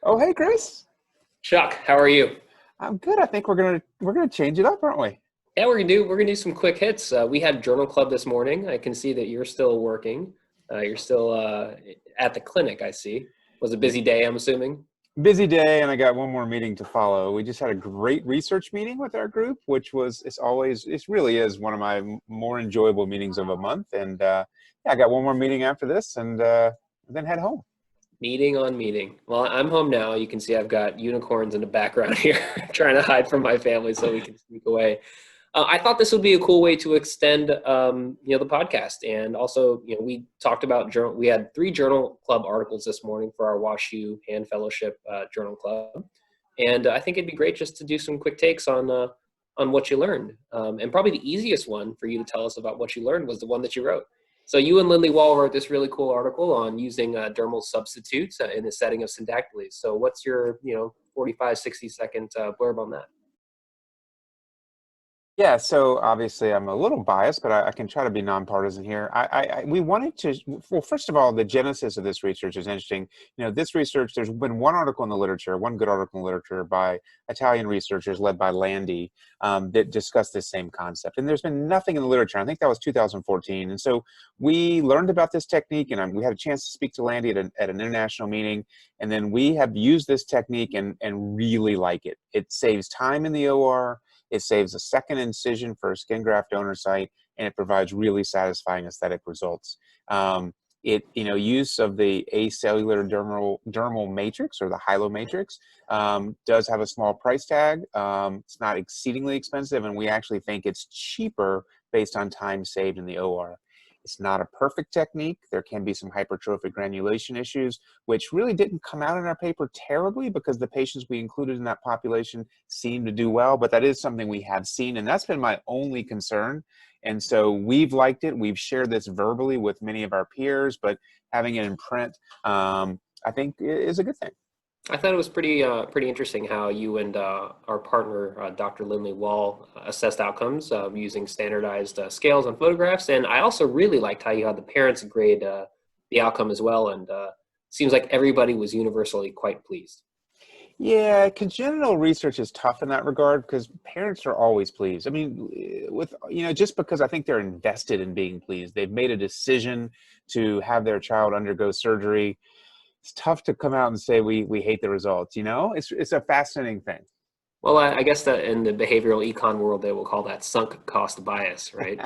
Oh, hey, Chris. Chuck, how are you? I'm good. I think we're gonna change it up, aren't we? Yeah, we're gonna do some quick hits. We had journal club this morning. I can see that you're still working. You're still at the clinic. I see. Was a busy day, I'm assuming. Busy day, and I got one more meeting to follow. We just had a great research meeting with our group, which was it really is one of my more enjoyable meetings of a month. And yeah, I got one more meeting after this, and then head home. Meeting on meeting. Well, I'm home now. You can see I've got unicorns in the background here, trying to hide from my family so we can sneak away. I thought this would be a cool way to extend, the podcast, and also, we talked about journal. We had 3 journal club articles this morning for our WashU Hand Fellowship Journal Club, and I think it'd be great just to do some quick takes on what you learned. And probably the easiest one for you to tell us about what you learned was the one that you wrote. So you and Lindley Wall wrote this really cool article on using dermal substitutes in the setting of syndactyles. So what's your 45, 60-second blurb on that? Yeah, so obviously I'm a little biased, but I can try to be nonpartisan here. We wanted to, well, first of all, the genesis of this research is interesting. This research, there's been one article in the literature, one good article in the literature by Italian researchers led by Landi that discussed this same concept. And there's been nothing in the literature. I think that was 2014. And so we learned about this technique, and we had a chance to speak to Landi at an international meeting. And then we have used this technique and really like it. It saves time in the OR. It saves a second incision for a skin graft donor site, and it provides really satisfying aesthetic results. Use of the acellular dermal matrix, or the Hylo matrix, does have a small price tag. It's not exceedingly expensive, and we actually think it's cheaper based on time saved in the OR. It's not a perfect technique. There can be some hypertrophic granulation issues, which really didn't come out in our paper terribly because the patients we included in that population seemed to do well, but that is something we have seen, and that's been my only concern. And so we've liked it. We've shared this verbally with many of our peers, but having it in print, I think is a good thing. I thought it was pretty interesting how you and our partner, Dr. Lindley Wall, assessed outcomes using standardized scales on photographs. And I also really liked how you had the parents grade the outcome as well. And seems like everybody was universally quite pleased. Yeah, congenital research is tough in that regard because parents are always pleased. I mean, just because I think they're invested in being pleased, they've made a decision to have their child undergo surgery. It's tough to come out and say we hate the results. It's a fascinating thing. Well, I guess that in the behavioral econ world, they will call that sunk cost bias, right?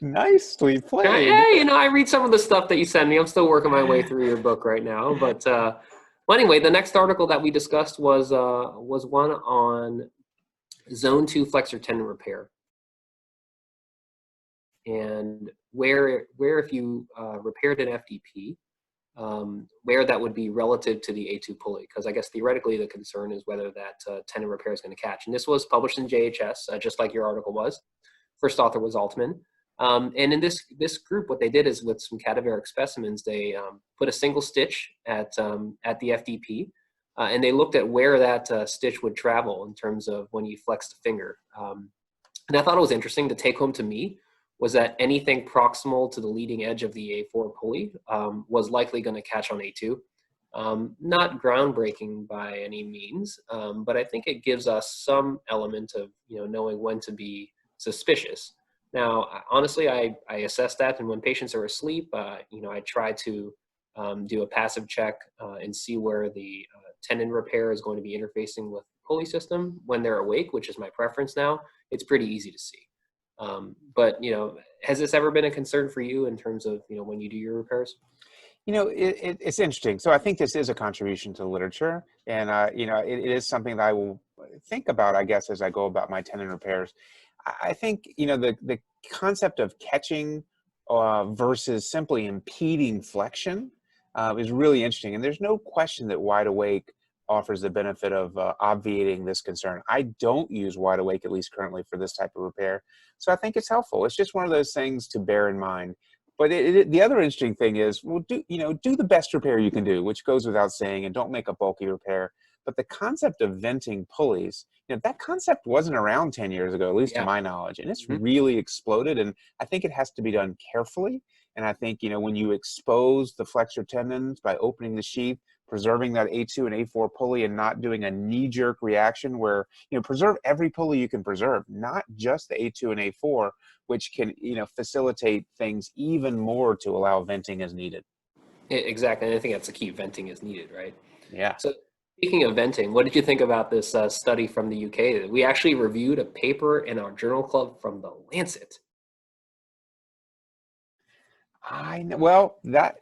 Nicely played. Hey, I read some of the stuff that you send me. I'm still working my way through your book right now. But well, anyway, the next article that we discussed was one on zone 2 flexor tendon repair, and where if you repaired an FDP, where that would be relative to the A2 pulley, because I guess theoretically the concern is whether that tendon repair is going to catch. And this was published in JHS, just like your article was. First author was Altman. And in this group, what they did is with some cadaveric specimens, they put a single stitch at the FDP, and they looked at where that stitch would travel in terms of when you flex the finger. And I thought it was interesting. The take home to me was that anything proximal to the leading edge of the A4 pulley was likely going to catch on A2. Not groundbreaking by any means, but I think it gives us some element of knowing when to be suspicious. Now, honestly, I assess that, and when patients are asleep, I try to do a passive check and see where the tendon repair is going to be interfacing with the pulley system. When they're awake, which is my preference now, it's pretty easy to see. But has this ever been a concern for you in terms of when you do your repairs? It's interesting. So I think this is a contribution to the literature, and it is something that I will think about, I guess, as I go about my tendon repairs. I think the concept of catching versus simply impeding flexion is really interesting, and there's no question that wide awake offers the benefit of obviating this concern. I don't use wide awake, at least currently, for this type of repair, so I think it's helpful. It's just one of those things to bear in mind. But the other interesting thing is, well, do the best repair you can do, which goes without saying, and don't make a bulky repair. But the concept of venting pulleys, that concept wasn't around 10 years ago, at least to Yeah. my knowledge, and it's Mhm. really exploded. And I think it has to be done carefully. And I think when you expose the flexor tendons by opening the sheath, preserving that A2 and A4 pulley and not doing a knee-jerk reaction where, preserve every pulley you can preserve, not just the A2 and A4, which can, facilitate things even more to allow venting as needed. Exactly. And I think that's the key. Venting is needed, right? Yeah. So speaking of venting, what did you think about this study from the UK? We actually reviewed a paper in our journal club from the Lancet. I know. Well, that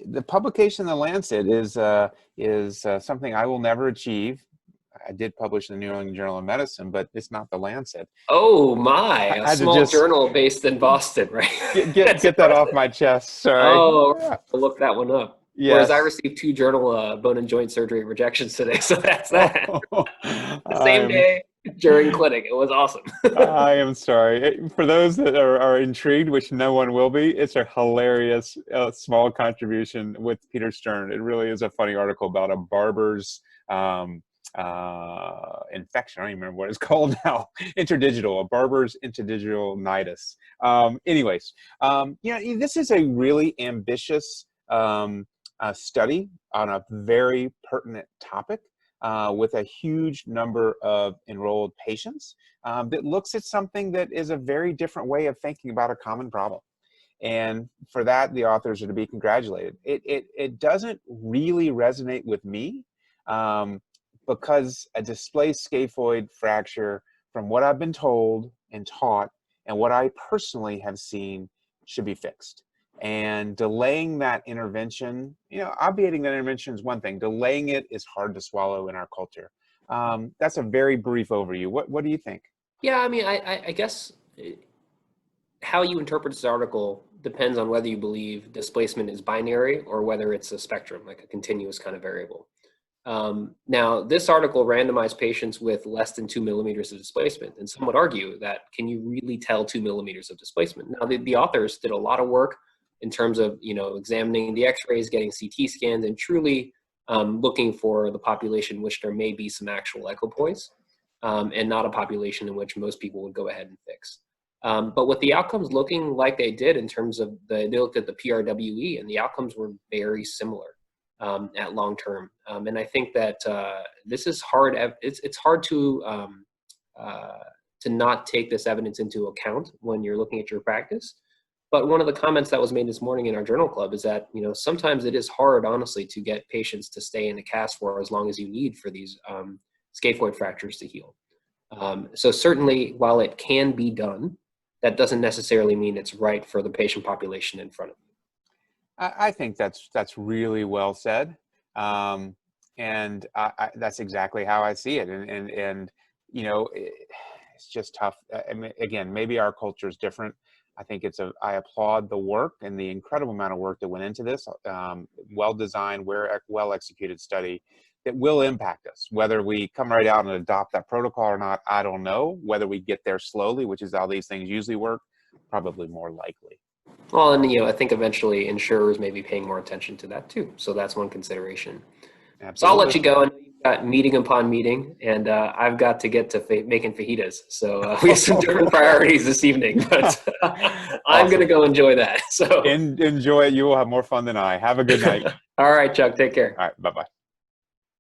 the publication in the Lancet is something I will never achieve. I did publish in the New England Journal of Medicine, but it's not the Lancet. Oh my, I a had to small just journal based in Boston, right? get That's that off impressive. my chest. Sorry. Oh, Yeah. I'll look that one up. Whereas I Yes. received 2 journal bone and joint surgery rejections today, so that's that. Oh, The same day during clinic. It was awesome. I am sorry. For those that are intrigued, which no one will be, it's a hilarious small contribution with Peter Stern. It really is a funny article about a barber's infection. I don't even remember what it's called now. A barber's interdigital-nitis. This is a really ambitious study on a very pertinent topic. With a huge number of enrolled patients that looks at something that is a very different way of thinking about a common problem. And for that, the authors are to be congratulated. It doesn't really resonate with me because a displaced scaphoid fracture, from what I've been told and taught and what I personally have seen, should be fixed. And delaying that intervention, obviating that intervention is one thing. Delaying it is hard to swallow in our culture. That's a very brief overview. What do you think? Yeah, I mean, I guess how you interpret this article depends on whether you believe displacement is binary or whether it's a spectrum, like a continuous kind of variable. Now, this article randomized patients with less than 2 millimeters of displacement, and some would argue that can you really tell 2 millimeters of displacement? Now, the authors did a lot of work in terms of examining the X-rays, getting CT scans, and truly looking for the population in which there may be some actual equipoise, and not a population in which most people would go ahead and fix. But with the outcomes looking like they did in terms of they looked at the PRWE, and the outcomes were very similar at long term. And I think that this is hard. It's hard to not take this evidence into account when you're looking at your practice. But one of the comments that was made this morning in our journal club is that sometimes it is hard, honestly, to get patients to stay in a cast for as long as you need for these scaphoid fractures to heal. So certainly, while it can be done, that doesn't necessarily mean it's right for the patient population in front of you. I think that's really well said, and that's exactly how I see it. And it's just tough. I mean, again, maybe our culture is different. I think I applaud the work and the incredible amount of work that went into this, well-designed, well-executed study that will impact us. Whether we come right out and adopt that protocol or not, I don't know. Whether we get there slowly, which is how these things usually work, probably more likely. Well, and I think eventually insurers may be paying more attention to that too. So that's one consideration. Absolutely. So I'll let you go. And you've got meeting upon meeting, and I've got to get to making fajitas. So we have some different priorities this evening, but I'm going to go enjoy that. So enjoy it. You will have more fun than I. Have a good night. All right, Chuck. Take care. All right. Bye-bye.